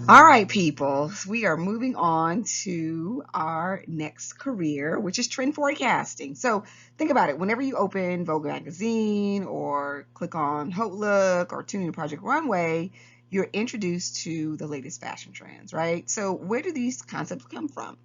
All right, people, we are moving on to our next career, which is trend forecasting. So think about it. Whenever you open Vogue magazine or click on Hot Look or tune in to Project Runway, you're introduced to the latest fashion trends, right? So where do these concepts come from?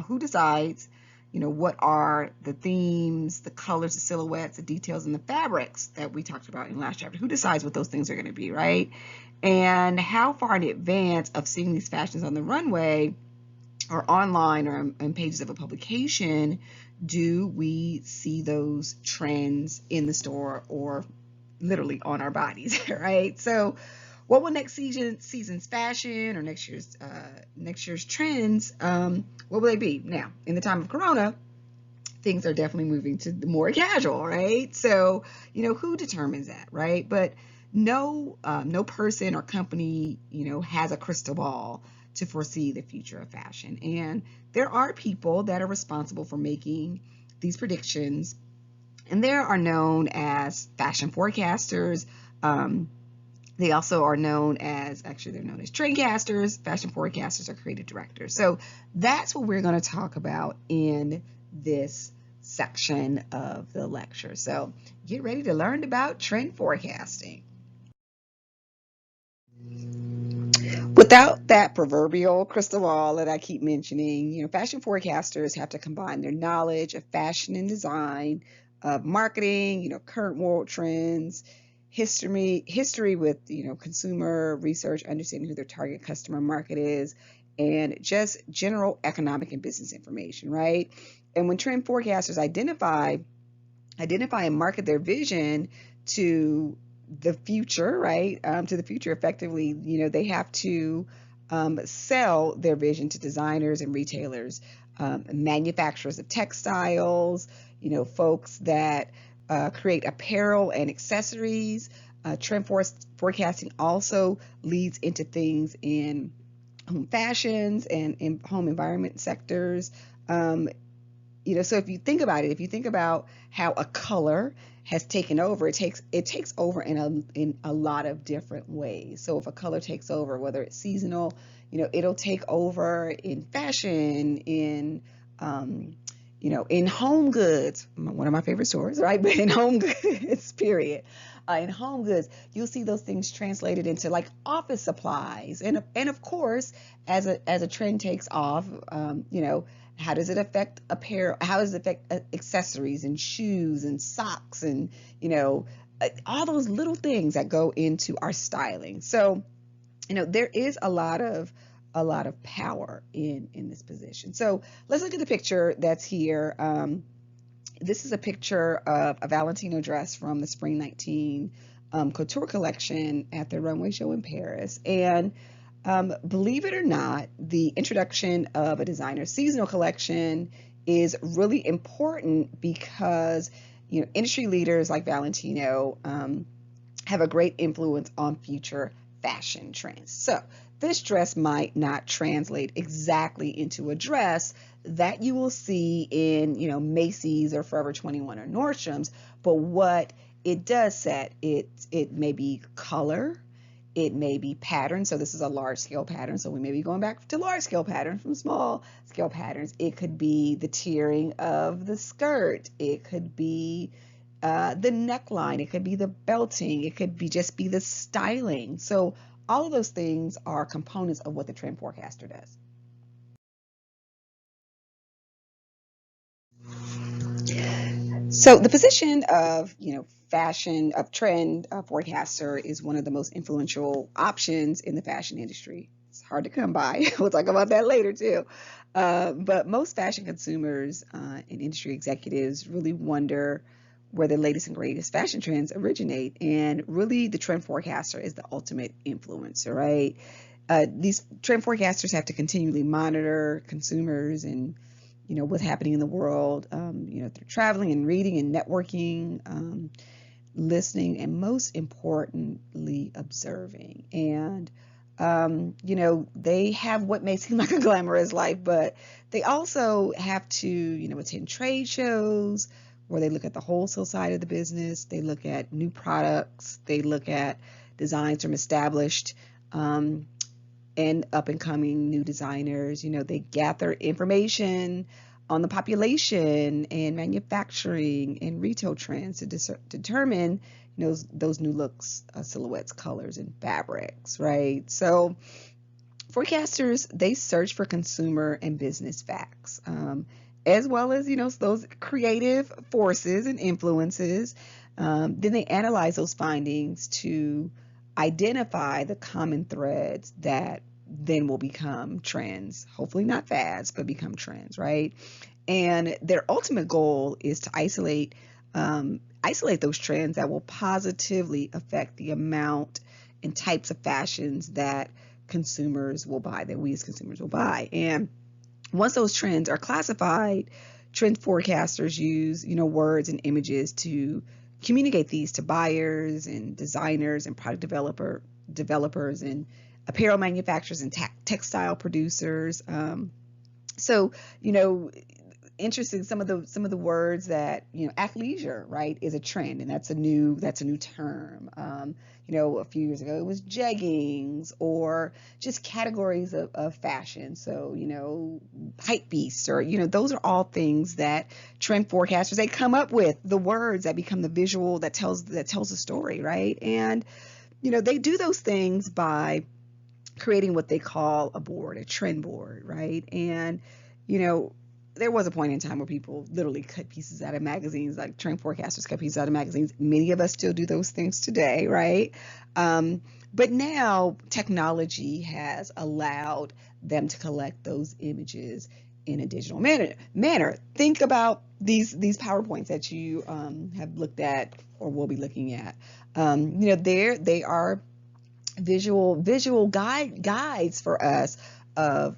Who decides? What are the themes, the colors, the silhouettes, the details, and the fabrics that we talked about in the last chapter? Who decides what those things are going to be, right? And how far in advance of seeing these fashions on the runway or online or on pages of a publication do we see those trends in the store or literally on our bodies, right? So what will next season's fashion or next year's trends, what will they be? Now, in the time of Corona, things are definitely moving to the more casual, right? So, who determines that, right? But no person or company, has a crystal ball to foresee the future of fashion. And there are people that are responsible for making these predictions, and they are known as fashion forecasters. They also are known as, actually, they're known as trendcasters, fashion forecasters, or creative directors. So that's what we're going to talk about in this section of the lecture. So get ready to learn about trend forecasting. Without that proverbial crystal ball that I keep mentioning, fashion forecasters have to combine their knowledge of fashion and design, of marketing, current world trends, history with, consumer research, understanding who their target customer market is, and just general economic and business information, right? And when trend forecasters identify and market their vision to the future, right? To the future effectively, they have to sell their vision to designers and retailers, manufacturers of textiles, folks that create apparel and accessories. Forecasting also leads into things in home fashions and in home environment sectors. Um, so if you think about how a color has taken over, it takes over in a lot of different ways. So if a color takes over, whether it's seasonal, it'll take over in fashion, in home goods, one of my favorite stores, right? But in home goods, period. In home goods, you'll see those things translated into like office supplies, and of course, as a trend takes off, how does it affect apparel? How does it affect accessories and shoes and socks and all those little things that go into our styling? So there is a lot of power in this position. So let's look at the picture that's here. This is a picture of a Valentino dress from the Spring 19 couture collection at the runway show in Paris. And believe it or not, the introduction of a designer seasonal collection is really important because industry leaders like Valentino have a great influence on future fashion trends. So this dress might not translate exactly into a dress that you will see in, Macy's or Forever 21 or Nordstrom's, but what it does set, it may be color, it may be pattern. So this is a large scale pattern. So we may be going back to large scale patterns from small scale patterns. It could be the tiering of the skirt. It could be the neckline. It could be the belting. It could be just be the styling. So all of those things are components of what the trend forecaster does. So the position of, fashion of trend forecaster is one of the most influential options in the fashion industry. It's hard to come by. We'll talk about that later too. But most fashion consumers and industry executives really wonder where the latest and greatest fashion trends originate. And really, the trend forecaster is the ultimate influencer, right? These trend forecasters have to continually monitor consumers and what's happening in the world, through traveling and reading and networking, listening, and most importantly, observing. And they have what may seem like a glamorous life, but they also have to, attend trade shows where they look at the wholesale side of the business. They look at new products. They look at designs from established and up and coming new designers. They gather information on the population and manufacturing and retail trends to determine those new looks, silhouettes, colors, and fabrics, right? So forecasters, they search for consumer and business facts, as well as those creative forces and influences. Then they analyze those findings to identify the common threads that then will become trends. Hopefully not fads, but become trends, right? And their ultimate goal is to isolate those trends that will positively affect the amount and types of fashions that consumers will buy, that we as consumers will buy. And once those trends are classified, trend forecasters use, words and images to communicate these to buyers and designers and product developers and apparel manufacturers and textile producers. So, interesting, some of the words that athleisure, right, is a trend, and that's a new term. A few years ago it was jeggings, or just categories of fashion. So hype beasts, or those are all things that trend forecasters, they come up with the words that become the visual that tells the story, right? And they do those things by creating what they call a trend board, right? And there was a point in time where people literally cut pieces out of magazines, like trend forecasters cut pieces out of magazines. Many of us still do those things today, right? But now technology has allowed them to collect those images in a digital manner. Think about these PowerPoints that you have looked at or will be looking at. They are visual guides for us of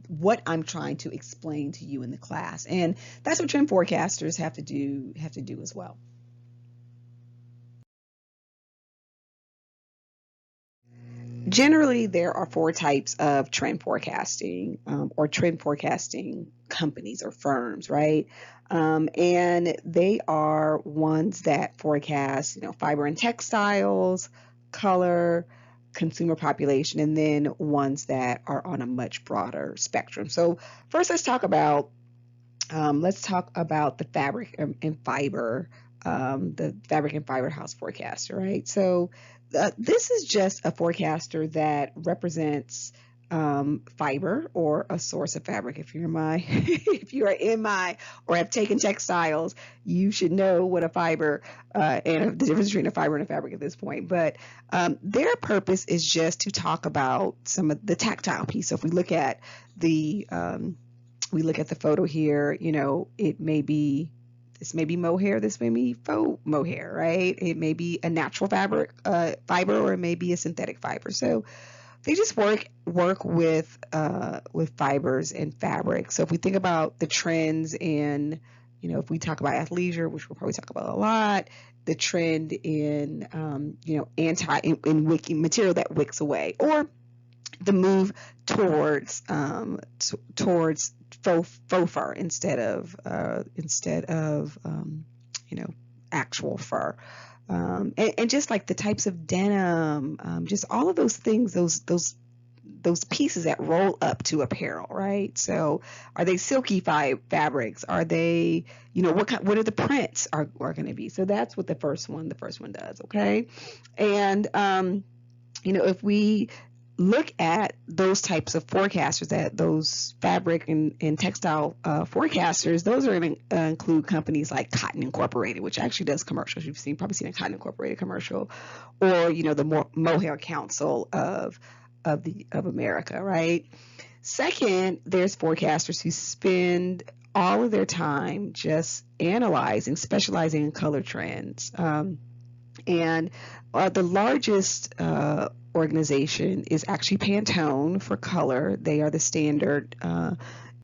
what I'm trying to explain to you in the class. And that's what trend forecasters have to do as well. Generally, there are four types of trend forecasting, or trend forecasting companies or firms, right? And they are ones that forecast, fiber and textiles, color, consumer population, and then ones that are on a much broader spectrum. So first, let's talk about the fabric and fiber, the fabric and fiber house forecaster, right? So this is just a forecaster that represents fiber, or a source of fabric. If you are in my or have taken textiles, you should know what a fiber and the difference between a fiber and a fabric at this point. But their purpose is just to talk about some of the tactile piece. So if we look at the photo here, it may be, this may be mohair, this may be faux mohair, right? It may be a natural fabric, fiber, or it may be a synthetic fiber. So they just work with fibers and fabric. So if we think about the trends in, if we talk about athleisure, which we'll probably talk about a lot, the trend in, in wicking material that wicks away, or the move towards faux fur instead of actual fur. And just like the types of denim, just all of those things, those pieces that roll up to apparel, right? So are they silky fabrics? Are they, what are the prints are going to be? So that's what the first one does, okay? And, if we look at those types of forecasters, those fabric and textile forecasters, those are going to include companies like Cotton Incorporated, which actually does commercials. You've probably seen a Cotton Incorporated commercial, or the Mohair Council of America, right? Second, there's forecasters who spend all of their time just specializing in color trends. And the largest organization is actually Pantone for color. They are the standard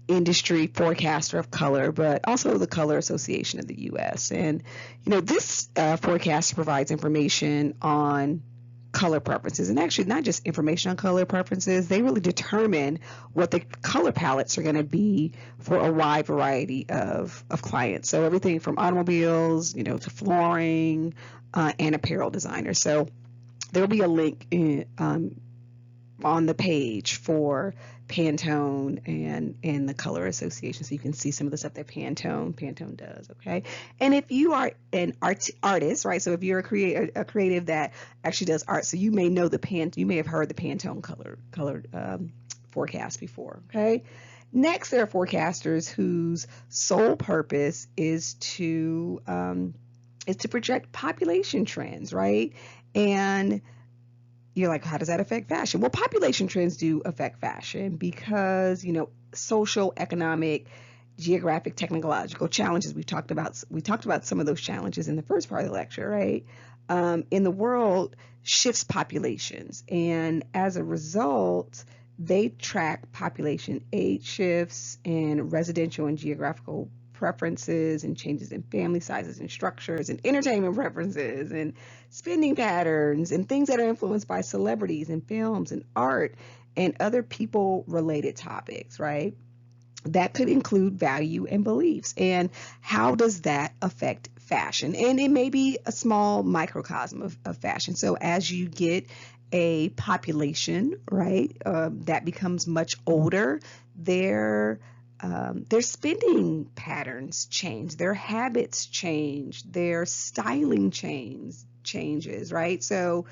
industry forecaster of color, but also the Color Association of the U.S. And this forecast provides information on color preferences, and actually not just information on color preferences, they really determine what the color palettes are going to be for a wide variety of clients. So everything from automobiles, to flooring and apparel designers. So there will be a link on the page for Pantone and the color association, so you can see some of the stuff that Pantone does. Okay, and if you are an artist, right? So if you're a creative that actually does art, so you may know you may have heard the Pantone color forecast before. Okay. Next, there are forecasters whose sole purpose is to project population trends, right? And you're like, how does that affect fashion? Well, population trends do affect fashion because, social, economic, geographic, technological challenges. We talked about some of those challenges in the first part of the lecture, right? In the world shifts populations, and as a result, they track population age shifts and residential and geographical preferences and changes in family sizes and structures and entertainment preferences and spending patterns and things that are influenced by celebrities and films and art and other people related topics, right? That could include value and beliefs. And how does that affect fashion? And it may be a small microcosm of fashion. So as you get a population, right, that becomes much older, their spending patterns change, their habits change, their styling changes, right? So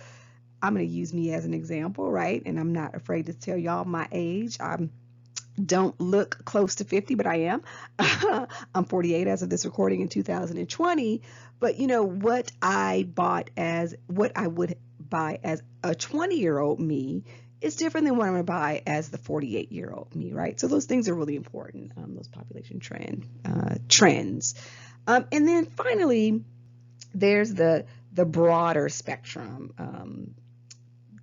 I'm going to use me as an example, right? And I'm not afraid to tell y'all my age. Don't look close to 50, but I am. I'm 48 as of this recording in 2020. But what I would buy as a 20-year-old me is different than what I'm going to buy as the 48-year-old me, right? So those things are really important, those population trends. And then finally, there's the broader spectrum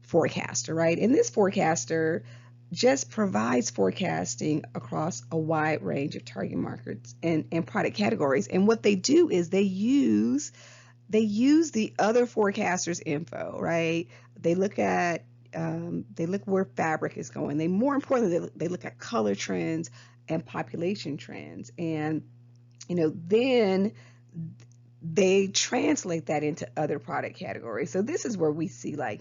forecaster, right? And this forecaster just provides forecasting across a wide range of target markets and product categories. And what they do is they use the other forecasters' info, right? They look where fabric is going. More importantly, they look at color trends and population trends, and then they translate that into other product categories. So this is where we see, like,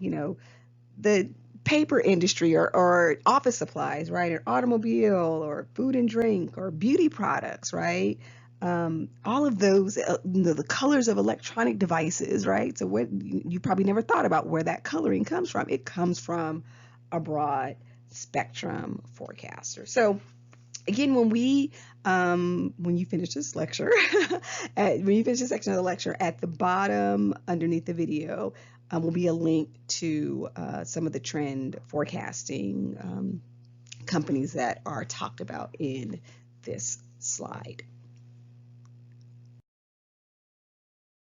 the paper industry or office supplies, right? Or automobile or food and drink or beauty products, right? All of those, the colors of electronic devices, right? So what you probably never thought about where that coloring comes from. It comes from a broad spectrum forecaster. So again, when you finish this lecture, when you finish this section of the lecture, at the bottom underneath the video will be a link to some of the trend forecasting companies that are talked about in this slide.